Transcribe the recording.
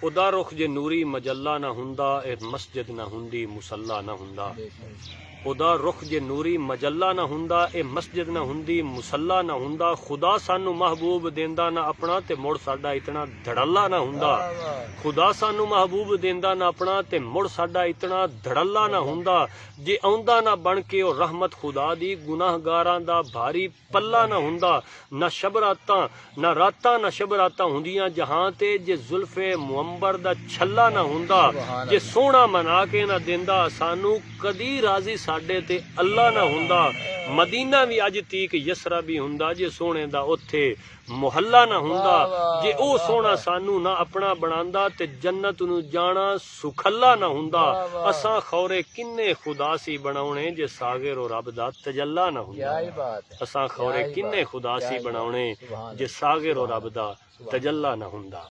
ਉਹਦਾ ਰੁਖ ਜੇ ਨੂਰੀ ਮਜੱਲਾ ਨਾ ਹੁੰਦਾ ਇਹ ਮਸਜਿਦ ਨਾ ਹੁੰਦੀ ਮੁਸੱਲਾ ਨਾ ਹੁੰਦਾ। ਉਹਦਾ ਰੁਖ ਜੇ ਨੂਰੀ ਮਜੱਲਾ ਨਾ ਹੁੰਦਾ ਇਹ ਮਸਜਿਦ ਨਾ ਹੁੰਦੀ ਮੁਸੱਲਾ ਨਾ ਹੁੰਦਾ। ਖੁਦਾ ਸਾਨੂੰ ਮਹਿਬੂਬ ਦੇਂਦਾ ਨਾ ਆਪਣਾ ਤੇ ਮੁੜ ਸਾਡਾ ਇਤਨਾ ਧੜੱਲਾ ਨਾ ਹੁੰਦਾ। ਖੁਦਾ ਸਾਨੂੰ ਮਹਿਬੂਬ ਦੇਂਦਾ ਨਾ ਆਪਣਾ ਤੇ ਮੁੜ ਸਾਡਾ ਇਤਨਾ ਧੜੱਲਾ ਨਾ ਹੁੰਦਾ। ਜੇ ਆਉਂਦਾ ਨਾ ਬਣ ਕੇ ਉਹ ਰਹਿਮਤ ਖੁਦਾ ਦੀ ਗੁਨਾਹਗਾਰਾਂ ਦਾ ਭਾਰੀ ਪੱਲਾ ਨਾ ਹੁੰਦਾ। ਨਾ ਸ਼ਬਰਾਤਾਂ ਨਾ ਰਾਤਾਂ ਨਾ ਸ਼ਬਰਾਤਾਂ ਹੁੰਦੀਆਂ ਜਹਾਂ ਤੇ ਜੇ ਜ਼ੁਲਫੇ ਮੁਅੰਬਰ ਦਾ ਛੱਲਾ ਨਾ ਹੁੰਦਾ। ਜੇ ਸੋਹਣਾ ਮਨਾ ਕੇ ਨਾ ਦਿੰਦਾ ਸਾਨੂੰ ਕਦੀ ਰਾਜ਼ੀ ਸਾਡੇ ਤੇ ਅੱਲਾ ਨਾ ਹੁੰਦਾ। ਮਦੀਨਾ ਵੀ ਅੱਜ ਤੀਕ ਯਸਰਾ ਵੀ ਹੁੰਦਾ ਜੇ ਸੋਹਣੇ ਦਾ ਉੱਥੇ ਮੁਹੱਲਾ ਨਾ ਹੁੰਦਾ। ਜੇ ਉਹ ਸੋਹਣਾ ਸਾਨੂੰ ਨਾ ਆਪਣਾ ਬਣਾਉਂਦਾ ਤੇ ਜੰਨਤ ਨੂੰ ਜਾਣਾ ਸੁਖੱਲਾ ਨਾ ਹੁੰਦਾ। ਅਸਾਂ ਖੌਰੇ ਕਿੰਨੇ ਖੁਦਾ ਸੀ ਬਣਾਉਣੇ ਜੇ ਸਾਗਰ ਉਹ ਰੱਬ ਦਾ ਤਜੱਲਾ ਨਾ ਹੁੰਦਾ। ਅਸਾਂ ਖੌਰੇ ਕਿੰਨੇ ਖੁਦਾ ਸੀ ਬਣਾਉਣੇ ਜੇ ਸਾਗਰ ਉਹ ਰੱਬ ਦਾ ਤਜੱਲਾ ਨਾ ਹੁੰਦਾ।